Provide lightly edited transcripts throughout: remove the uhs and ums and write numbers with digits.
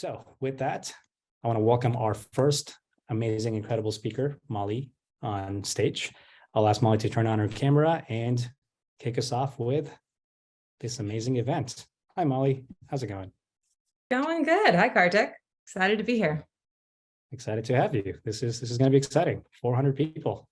So with that, I want to welcome our first amazing, incredible speaker, Molly, on stage. I'll ask Molly to turn on her camera and kick us off with this amazing event. Hi, Molly. How's it going? Going good. Hi, Kartik. Excited to be here. Excited to have you. This is going to be exciting. 400 people.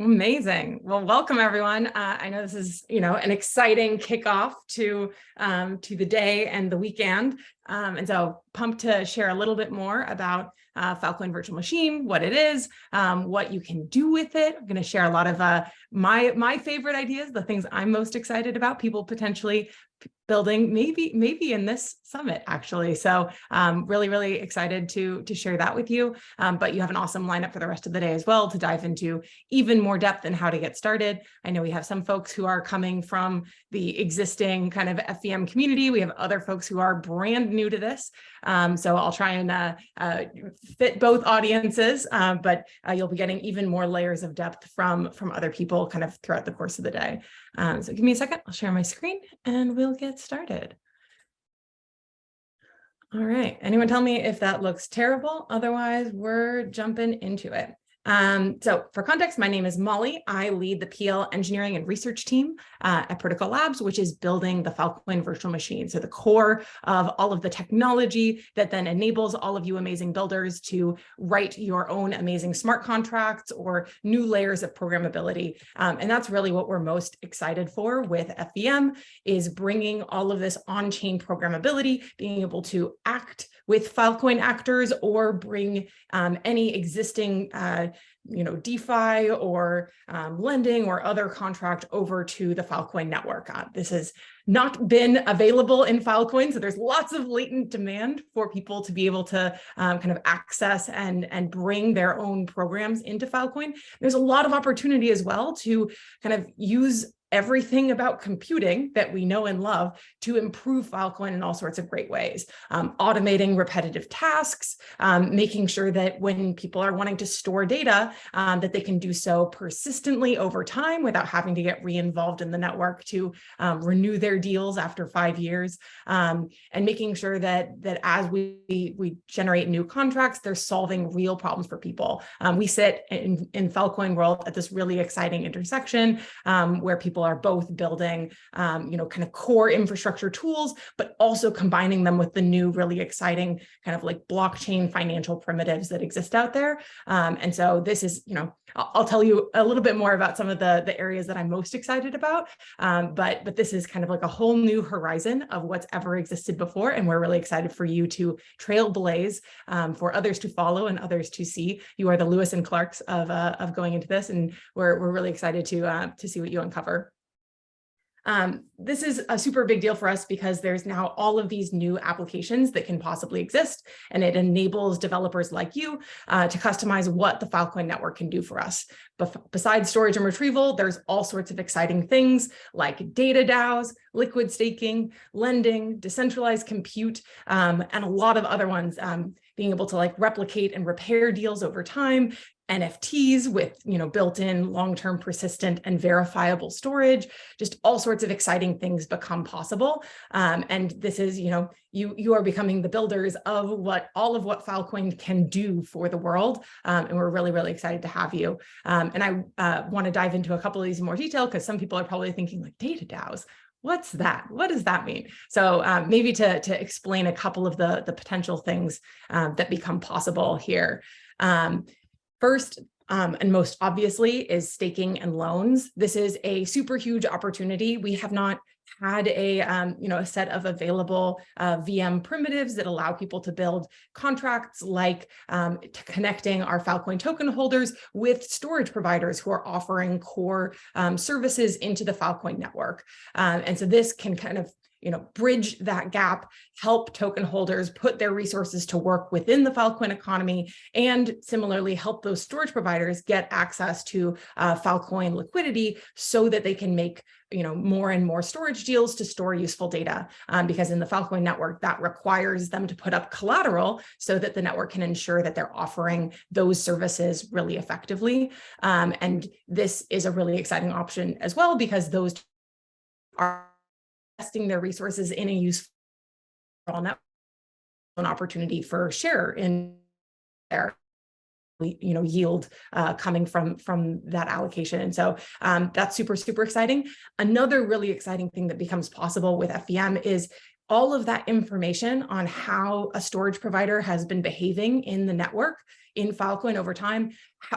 Amazing. Well, welcome everyone. I know this is, an exciting kickoff to the day and the weekend. And so pumped to share a little bit more about Filecoin Virtual Machine, what it is, what you can do with it. I'm going to share a lot of my favorite ideas, the things I'm most excited about, people potentially building maybe in this summit actually. So really excited to share that with you. But you have an awesome lineup for the rest of the day as well to dive into even more depth in how to get started. I know we have some folks who are coming from the existing kind of FVM community. We have other folks who are brand new to this. So I'll try and fit both audiences, but you'll be getting even more layers of depth from other people kind of throughout the course of the day. So give me a second, I'll share my screen and we'll get started. All right, anyone tell me if that looks terrible? Otherwise, we're jumping into it. So for context, my name is Molly. I lead the PL engineering and research team at Perpetual Labs, which is building the Filecoin Virtual Machine. So the core of all of the technology that then enables all of you amazing builders to write your own amazing smart contracts or new layers of programmability. And that's really what we're most excited for with FVM, is bringing all of this on-chain programmability, being able to act with Filecoin actors or bring any existing DeFi or lending or other contract over to the Filecoin network. This has not been available in Filecoin, so there's lots of latent demand for people to be able to kind of access and bring their own programs into Filecoin. There's a lot of opportunity as well to kind of use everything about computing that we know and love to improve Filecoin in all sorts of great ways. Automating repetitive tasks, making sure that when people are wanting to store data, that they can do so persistently over time without having to get re-involved in the network to renew their deals after 5 years, and making sure that as we generate new contracts, they're solving real problems for people. We sit in Filecoin world at this really exciting intersection where people are both building, kind of core infrastructure tools, but also combining them with the new, really exciting kind of like blockchain financial primitives that exist out there. And so this is, I'll tell you a little bit more about some of the areas that I'm most excited about. But this is kind of like a whole new horizon of what's ever existed before. And we're really excited for you to trailblaze, for others to follow and others to see. You are the Lewis and Clarks of going into this. And we're really excited to see what you uncover. This is a super big deal for us because there's now all of these new applications that can possibly exist, and it enables developers like you to customize what the Filecoin network can do for us. But besides storage and retrieval, there's all sorts of exciting things like data DAOs, liquid staking, lending, decentralized compute, and a lot of other ones, being able to like replicate and repair deals over time, NFTs with built-in long-term persistent and verifiable storage, just all sorts of exciting things become possible. And this is, you are becoming the builders of all of what Filecoin can do for the world. And we're really excited to have you. And I want to dive into a couple of these in more detail because some people are probably thinking like data DAOs. What's that? What does that mean? So maybe to explain a couple of the potential things that become possible here. First, and most obviously, is staking and loans. This is a super huge opportunity. We have not had a set of available VM primitives that allow people to build contracts like connecting our Filecoin token holders with storage providers who are offering core services into the Filecoin network. And so this can kind of bridge that gap, help token holders put their resources to work within the Filecoin economy, and similarly help those storage providers get access to Filecoin liquidity so that they can make more and more storage deals to store useful data. Because in the Filecoin network, that requires them to put up collateral so that the network can ensure that they're offering those services really effectively. And this is a really exciting option as well, because those are investing their resources in a useful network an opportunity for share in there, yield coming from that allocation. And so that's super, super exciting. Another really exciting thing that becomes possible with FVM is all of that information on how a storage provider has been behaving in the network in Filecoin over time,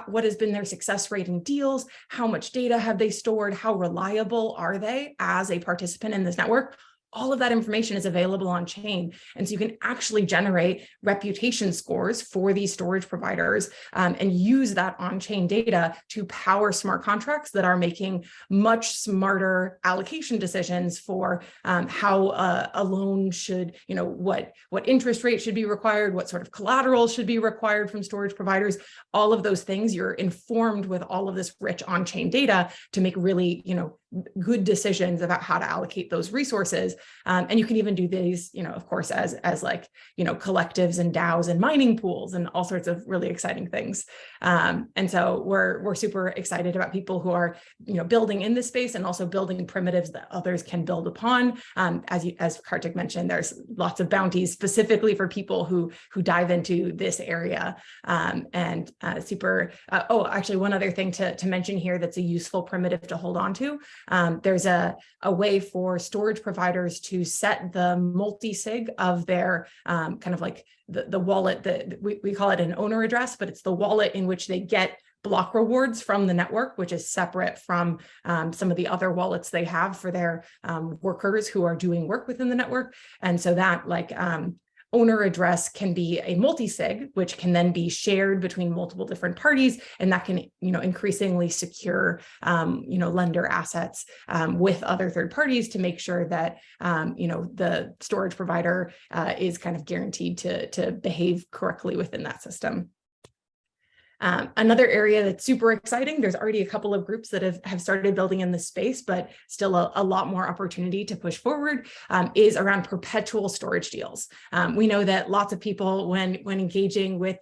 what has been their success rate in deals, how much data have they stored, how reliable are they as a participant in this network. All of that information is available on chain. And so you can actually generate reputation scores for these storage providers and use that on-chain data to power smart contracts that are making much smarter allocation decisions for how a loan should, what interest rate should be required, what sort of collateral should be required from storage providers. All of those things, you're informed with all of this rich on-chain data to make really, good decisions about how to allocate those resources. And you can even do these, of course, as like, collectives and DAOs and mining pools and all sorts of really exciting things. And so we're super excited about people who are, building in this space and also building primitives that others can build upon. As Kartik mentioned, there's lots of bounties specifically for people who dive into this area. Actually, one other thing to mention here that's a useful primitive to hold on to. There's a way for storage providers to set the multi-sig of their kind of like the wallet that we call it an owner address, but it's the wallet in which they get block rewards from the network, which is separate from some of the other wallets they have for their workers who are doing work within the network. And so that owner address can be a multi-sig, which can then be shared between multiple different parties, and that can, increasingly secure, lender assets with other third parties to make sure that, the storage provider is kind of guaranteed to behave correctly within that system. Another area that's super exciting, there's already a couple of groups that have started building in this space, but still a lot more opportunity to push forward, is around perpetual storage deals. We know that lots of people, when engaging with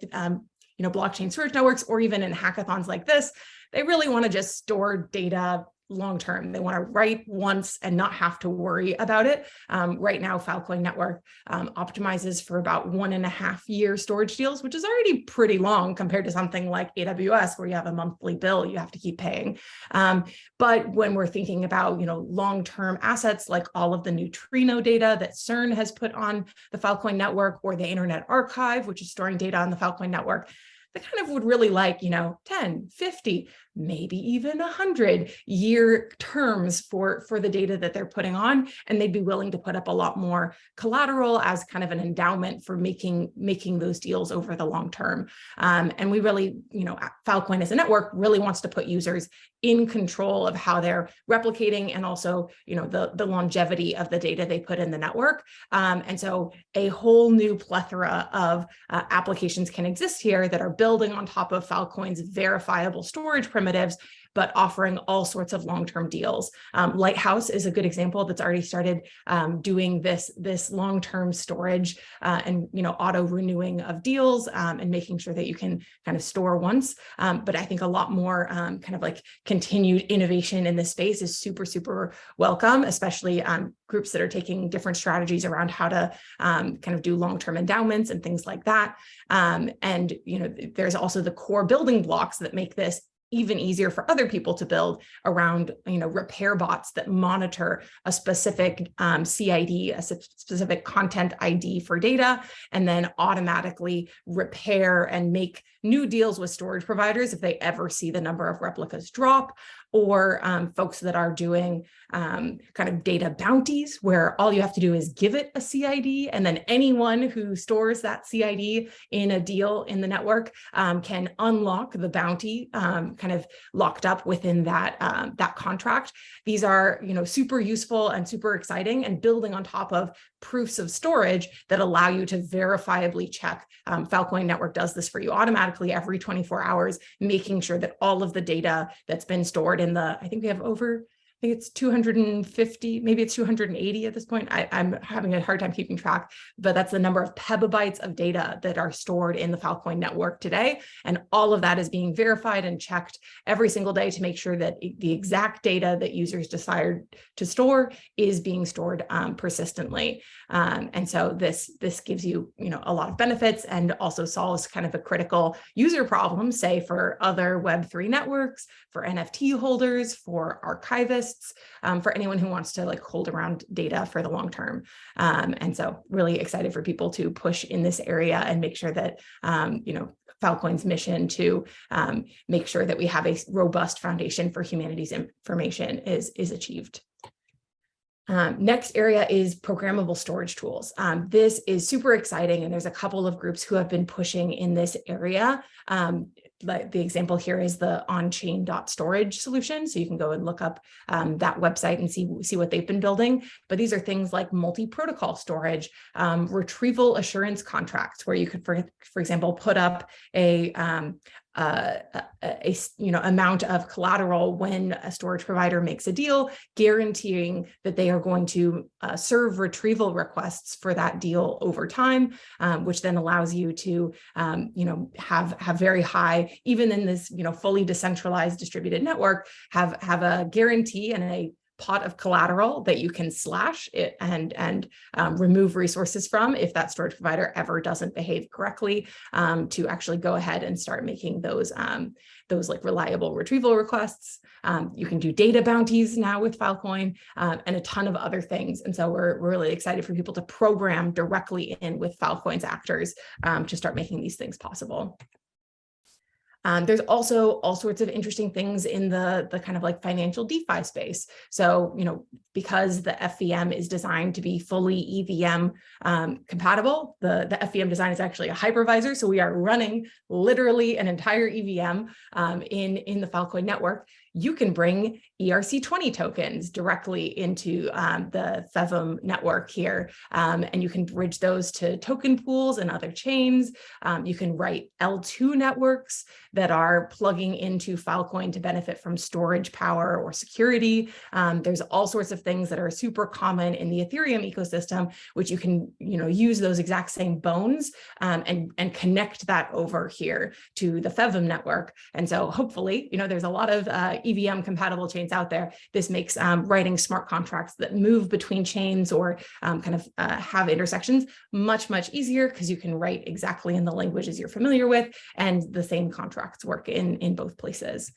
blockchain storage networks or even in hackathons like this, they really want to just store data long-term. They want to write once and not have to worry about it. Right now, Filecoin Network optimizes for about 1.5 year storage deals, which is already pretty long compared to something like AWS, where you have a monthly bill you have to keep paying. But when we're thinking about, long-term assets, like all of the neutrino data that CERN has put on the Filecoin Network, or the Internet Archive, which is storing data on the Filecoin Network, they kind of would really like, 10, 50, maybe even 100-year terms for the data that they're putting on. And they'd be willing to put up a lot more collateral as kind of an endowment for making those deals over the long term. And we really, Filecoin as a network really wants to put users in control of how they're replicating and also, the longevity of the data they put in the network. And so a whole new plethora of applications can exist here that are building on top of Filecoin's verifiable storage primitives, but offering all sorts of long-term deals. Lighthouse is a good example that's already started doing this long-term storage and auto renewing of deals and making sure that you can kind of store once. But I think a lot more kind of like continued innovation in this space is super, super welcome, especially groups that are taking different strategies around how to kind of do long-term endowments and things like that. And there's also the core building blocks that make this even easier for other people to build around, repair bots that monitor a specific CID, a specific content ID for data, and then automatically repair and make new deals with storage providers if they ever see the number of replicas drop, or folks that are doing kind of data bounties, where all you have to do is give it a CID, and then anyone who stores that CID in a deal in the network can unlock the bounty kind of locked up within that contract. These are super useful and super exciting, and building on top of proofs of storage that allow you to verifiably check. Filecoin Network does this for you automatically every 24 hours, making sure that all of the data that's been stored in I think we have over think it's 250, maybe it's 280 at this point. I'm having a hard time keeping track, but that's the number of petabytes of data that are stored in the Filecoin network today. And all of that is being verified and checked every single day to make sure that the exact data that users desired to store is being stored persistently. And so this gives you, a lot of benefits and also solves kind of a critical user problem, say for other Web3 networks, for NFT holders, for archivists, for anyone who wants to hold around data for the long term. And so really excited for people to push in this area and make sure that, Filecoin's mission to make sure that we have a robust foundation for humanity's information is achieved. Next area is programmable storage tools. This is super exciting, and there's a couple of groups who have been pushing in this area. Like the example here is the on-chain.storage solution. So you can go and look up that website and see what they've been building. But these are things like multi-protocol storage, retrieval assurance contracts, where you could, for example, put up a amount of collateral when a storage provider makes a deal, guaranteeing that they are going to serve retrieval requests for that deal over time, which then allows you to, have very high, even in this, fully decentralized distributed network, have a guarantee and a pot of collateral that you can slash it and remove resources from if that storage provider ever doesn't behave correctly, to actually go ahead and start making those reliable retrieval requests. You can do data bounties now with Filecoin, and a ton of other things. And so we're really excited for people to program directly in with Filecoin's actors to start making these things possible. There's also all sorts of interesting things in the kind of financial DeFi space. So, because the FVM is designed to be fully EVM compatible, the FVM design is actually a hypervisor. So we are running literally an entire EVM in the Filecoin network. You can bring ERC20 tokens directly into the FEVM network here, and you can bridge those to token pools and other chains. You can write L2 networks that are plugging into Filecoin to benefit from storage power or security. There's all sorts of things that are super common in the Ethereum ecosystem, which you can use those exact same bones and connect that over here to the FEVM network. And so hopefully, there's a lot of EVM compatible chains out there. This makes writing smart contracts that move between chains or have intersections much easier, because you can write exactly in the languages you're familiar with, and the same contracts work in both places.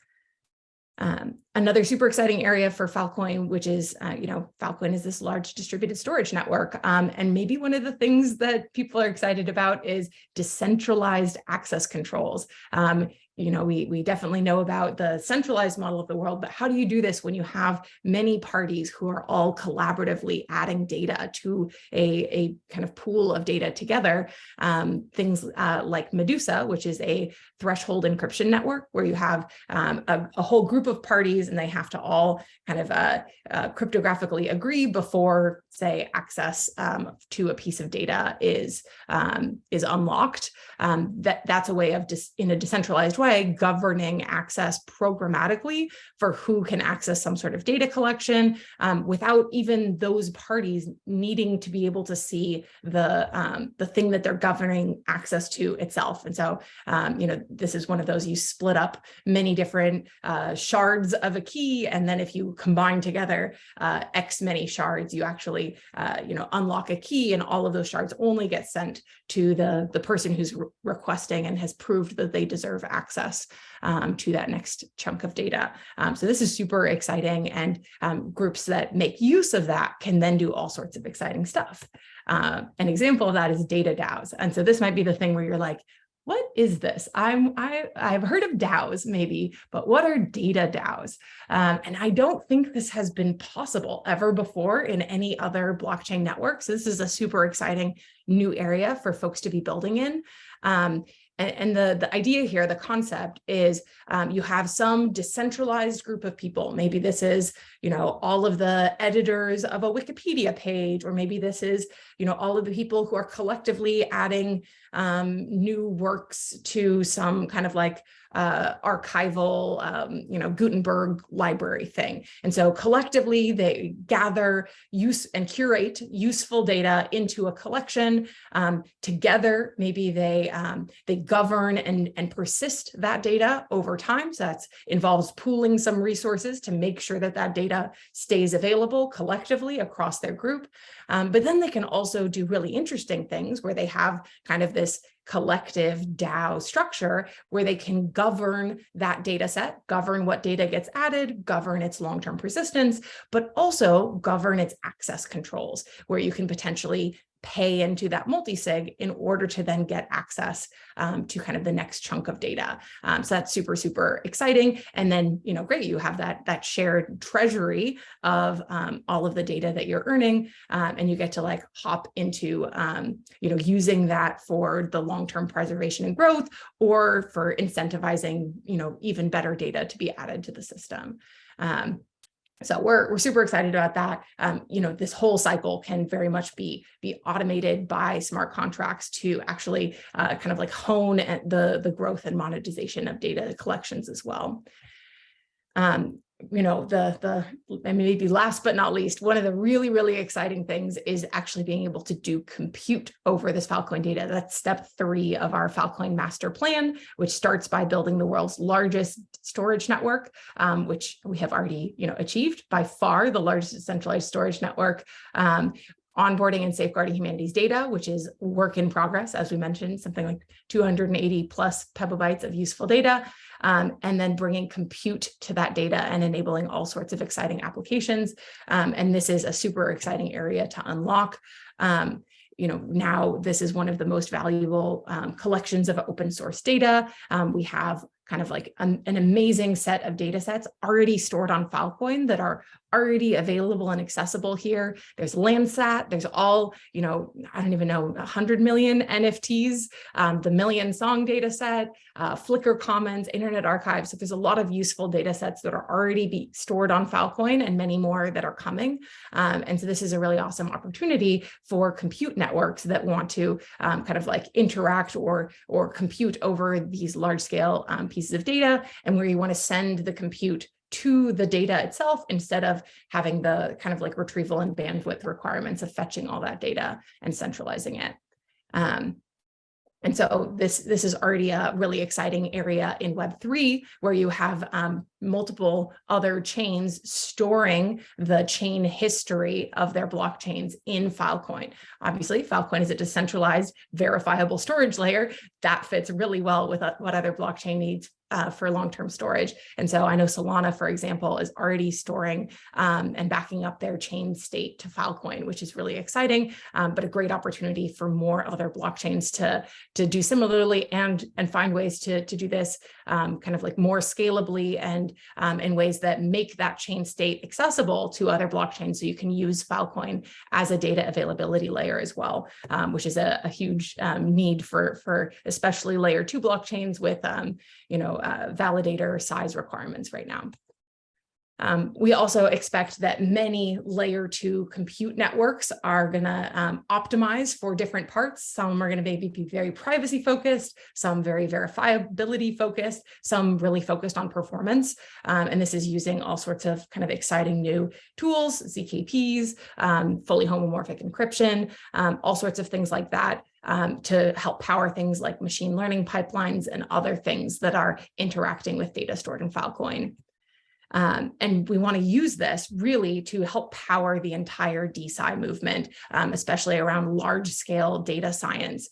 Another super exciting area for Filecoin, which is, Filecoin is this large distributed storage network. And maybe one of the things that people are excited about is decentralized access controls. We definitely know about the centralized model of the world, but how do you do this when you have many parties who are all collaboratively adding data to a kind of pool of data together? Things like Medusa, which is a threshold encryption network, where you have a whole group of parties and they have to all kind of cryptographically agree before, say, access to a piece of data is unlocked. That's a way of in a decentralized way governing access programmatically for who can access some sort of data collection, without even those parties needing to be able to see the thing that they're governing access to itself. And so, this is one of those, you split up many different shards of a key, and then if you combine together X many shards, you actually unlock a key, and all of those shards only get sent to the person who's requesting and has proved that they deserve access to that next chunk of data. So this is super exciting, and groups that make use of that can then do all sorts of exciting stuff. An example of that is data DAOs. And so this might be the thing where you're like, what is this? I've heard of DAOs maybe, but what are data DAOs? And I don't think this has been possible ever before in any other blockchain network. So this is a super exciting new area for folks to be building in. And the idea here, the concept is you have some decentralized group of people. Maybe this is, all of the editors of a Wikipedia page, or maybe this is, all of the people who are collectively adding new works to some kind of like archival, Gutenberg library thing. And so collectively, they gather, use, and curate useful data into a collection. Together, maybe they govern and persist that data over time. So that involves pooling some resources to make sure that that data stays available collectively across their group. But then they can also do really interesting things where they have kind of this collective DAO structure where they can govern that data set, govern what data gets added, govern its long-term persistence, but also govern its access controls, where you can potentially pay into that multi-sig in order to then get access to kind of the next chunk of data. So that's super, super exciting. And then, great, you have that shared treasury of all of the data that you're earning, and you get to like hop into, using that for the long-term preservation and growth, or for incentivizing, even better data to be added to the system. So we're super excited about that. This whole cycle can very much be automated by smart contracts to actually kind of like hone the growth and monetization of data collections as well. And maybe last but not least, one of the really, really exciting things is actually being able to do compute over this Filecoin data. That's step 3 of our Filecoin master plan, which starts by building the world's largest storage network, which we have already, achieved, by far the largest decentralized storage network. Onboarding and safeguarding humanity's data, which is work in progress, as we mentioned, something like 280 plus petabytes of useful data, and then bringing compute to that data and enabling all sorts of exciting applications. And this is a super exciting area to unlock. Now this is one of the most valuable collections of open source data. We have kind of like an amazing set of data sets already stored on Filecoin that are already available and accessible here. There's Landsat, there's all, I don't even know, 100 million NFTs, the Million Song data set, Flickr Commons, Internet Archive. So there's a lot of useful data sets that are already stored on Filecoin, and many more that are coming. And so this is a really awesome opportunity for compute networks that want to kind of like interact or compute over these large scale pieces of data, and where you want to send the compute to the data itself instead of having the kind of like retrieval and bandwidth requirements of fetching all that data and centralizing it. And so this is already a really exciting area in Web3, where you have multiple other chains storing the chain history of their blockchains in Filecoin. Obviously, Filecoin is a decentralized, verifiable storage layer that fits really well with what other blockchain needs for long-term storage. And so I know Solana, for example, is already storing and backing up their chain state to Filecoin, which is really exciting, but a great opportunity for more other blockchains to do similarly and find ways to do this kind of like more scalably and in ways that make that chain state accessible to other blockchains. So you can use Filecoin as a data availability layer as well, which is a huge need for especially layer 2 blockchains with validator size requirements right now. We also expect that many layer 2 compute networks are going to optimize for different parts. Some are going to maybe be very privacy focused, some very verifiability focused, some really focused on performance. And this is using all sorts of kind of exciting new tools, ZKPs, fully homomorphic encryption, all sorts of things like that. To help power things like machine learning pipelines and other things that are interacting with data stored in Filecoin. And we want to use this really to help power the entire DeSci movement, especially around large-scale data science,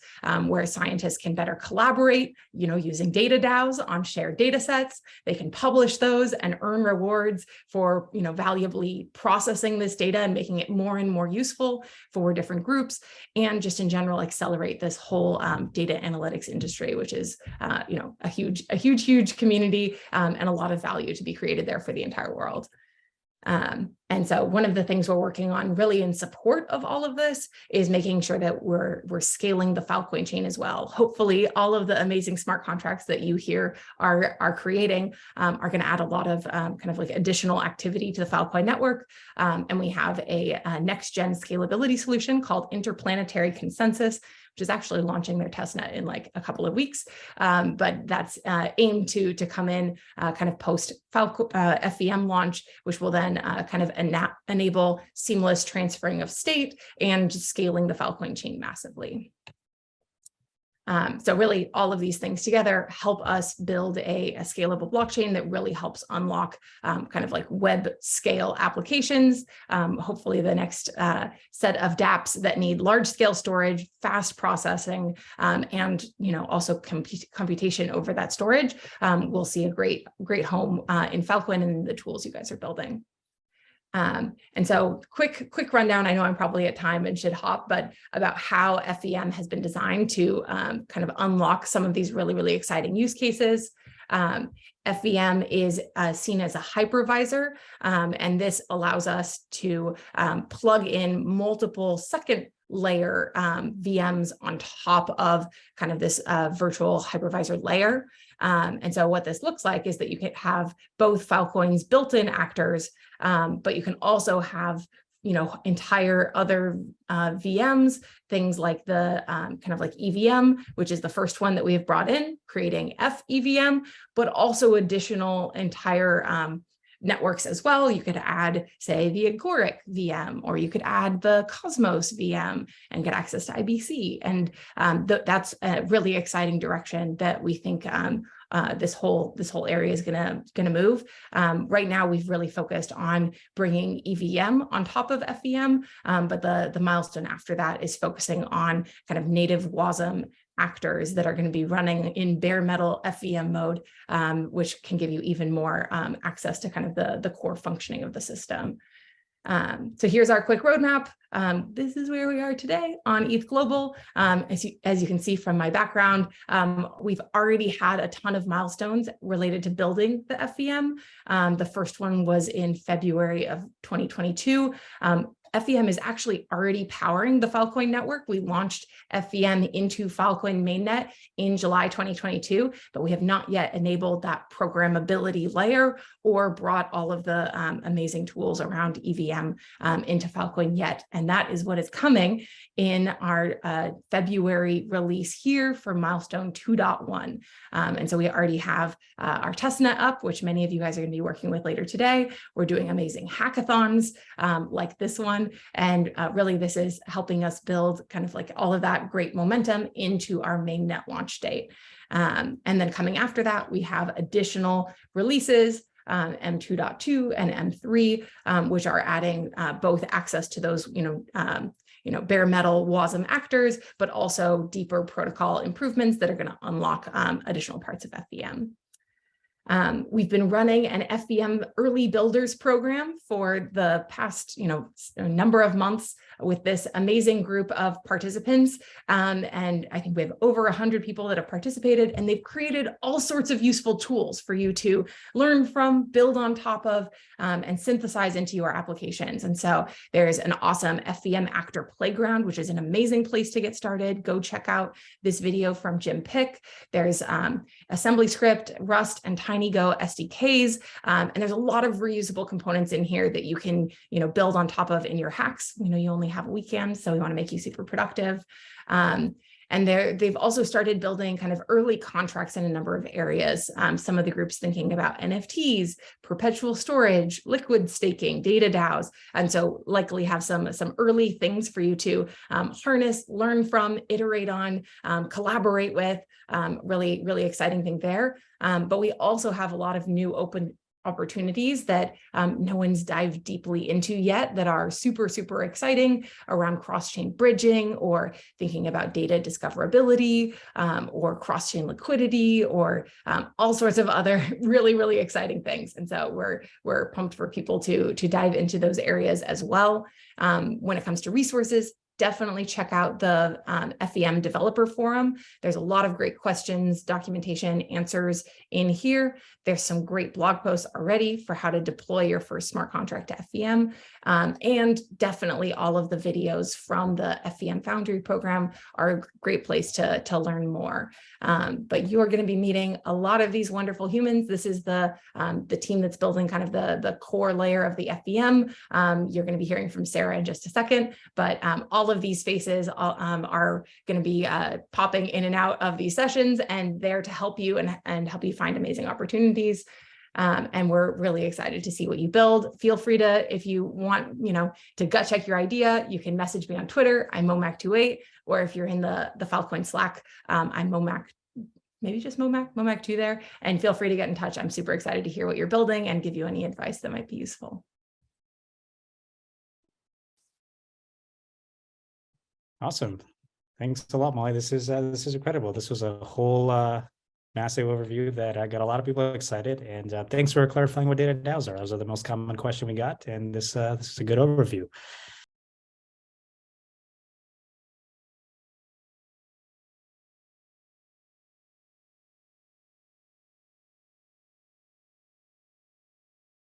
where scientists can better collaborate, using data DAOs on shared data sets. They can publish those and earn rewards for, valuably processing this data and making it more and more useful for different groups, and just in general accelerate this whole data analytics industry, which is, a huge community and a lot of value to be created there for the entire world. And so one of the things we're working on really in support of all of this is making sure that we're scaling the Filecoin chain as well. Hopefully all of the amazing smart contracts that you here are creating are going to add a lot of kind of like additional activity to the Filecoin network. And we have a next gen scalability solution called Interplanetary Consensus, which is actually launching their testnet in like a couple of weeks. But that's aimed to come in kind of post FVM launch, which will then kind of enable seamless transferring of state and scaling the Filecoin chain massively. So really all of these things together help us build a scalable blockchain that really helps unlock kind of like web scale applications. Hopefully the next set of DApps that need large scale storage, fast processing, and also computation over that storage will see a great home in Filecoin and the tools you guys are building. And so quick rundown, I know I'm probably at time and should hop, but about how FVM has been designed to kind of unlock some of these really exciting use cases. FVM is seen as a hypervisor, and this allows us to plug in multiple second layer VMs on top of kind of this virtual hypervisor layer. And so what this looks like is that you can have both Filecoin's built-in actors, but you can also have entire other VMs, things like the kind of like EVM, which is the first one that we have brought in, creating FEVM, but also additional entire networks as well. You could add, say, the Agoric VM, or you could add the Cosmos VM and get access to IBC. And that's a really exciting direction that we think this whole area is gonna move. Right now, we've really focused on bringing EVM on top of FVM, but the milestone after that is focusing on kind of native WASM actors that are going to be running in bare metal FVM mode, which can give you even more access to kind of the core functioning of the system. So here's our quick roadmap. This is where we are today on ETH Global. As you can see from my background, we've already had a ton of milestones related to building the FVM. The first one was in February of 2022. FVM is actually already powering the Filecoin network. We launched FVM into Filecoin mainnet in July 2022, but we have not yet enabled that programmability layer or brought all of the amazing tools around EVM into Filecoin yet. And that is what is coming in our February release here for milestone 2.1. And so we already have our testnet up, which many of you guys are going to be working with later today. We're doing amazing hackathons like this one. And really, this is helping us build kind of like all of that great momentum into our mainnet launch date. And then coming after that, we have additional releases, M2.2 and M3, which are adding both access to those, bare metal WASM actors, but also deeper protocol improvements that are going to unlock additional parts of FVM. We've been running an FVM early builders program for the past, number of months with this amazing group of participants. And I think we have over 100 people that have participated, and they've created all sorts of useful tools for you to learn from, build on top of, and synthesize into your applications. And so there's an awesome FVM actor playground, which is an amazing place to get started. Go check out this video from Jim Pick. There's assembly script, Rust, and TinyGo SDKs. And there's a lot of reusable components in here that you can, build on top of in your hacks. You only have a weekend, so we want to make you super productive. And they've also started building kind of early contracts in a number of areas. Some of the groups thinking about NFTs, perpetual storage, liquid staking, data DAOs. And so likely have some early things for you to harness, learn from, iterate on, collaborate with. Really, really exciting thing there. But we also have a lot of new open opportunities that no one's dived deeply into yet that are super, super exciting around cross-chain bridging, or thinking about data discoverability, or cross-chain liquidity, or all sorts of other really, really exciting things. And so we're pumped for people to dive into those areas as well. When it comes to resources, definitely check out the FVM developer forum. There's a lot of great questions, documentation, answers in here. There's some great blog posts already for how to deploy your first smart contract to FVM. And definitely all of the videos from the FVM Foundry program are a great place to learn more. But you're going to be meeting a lot of these wonderful humans. This is the team that's building kind of the core layer of the FVM. You're going to be hearing from Sarah in just a second, but all all of these faces are going to be popping in and out of these sessions and there to help you and help you find amazing opportunities. And we're really excited to see what you build. Feel free to, if you want, to gut check your idea, you can message me on Twitter. I'm Momac28, or if you're in the Filecoin Slack, I'm Momac, maybe just Momac2 there. And feel free to get in touch. I'm super excited to hear what you're building and give you any advice that might be useful. Awesome. Thanks a lot, Molly. This is incredible. This was a whole massive overview that got a lot of people excited. And thanks for clarifying what data DAOs are. Those are the most common question we got. And this is a good overview.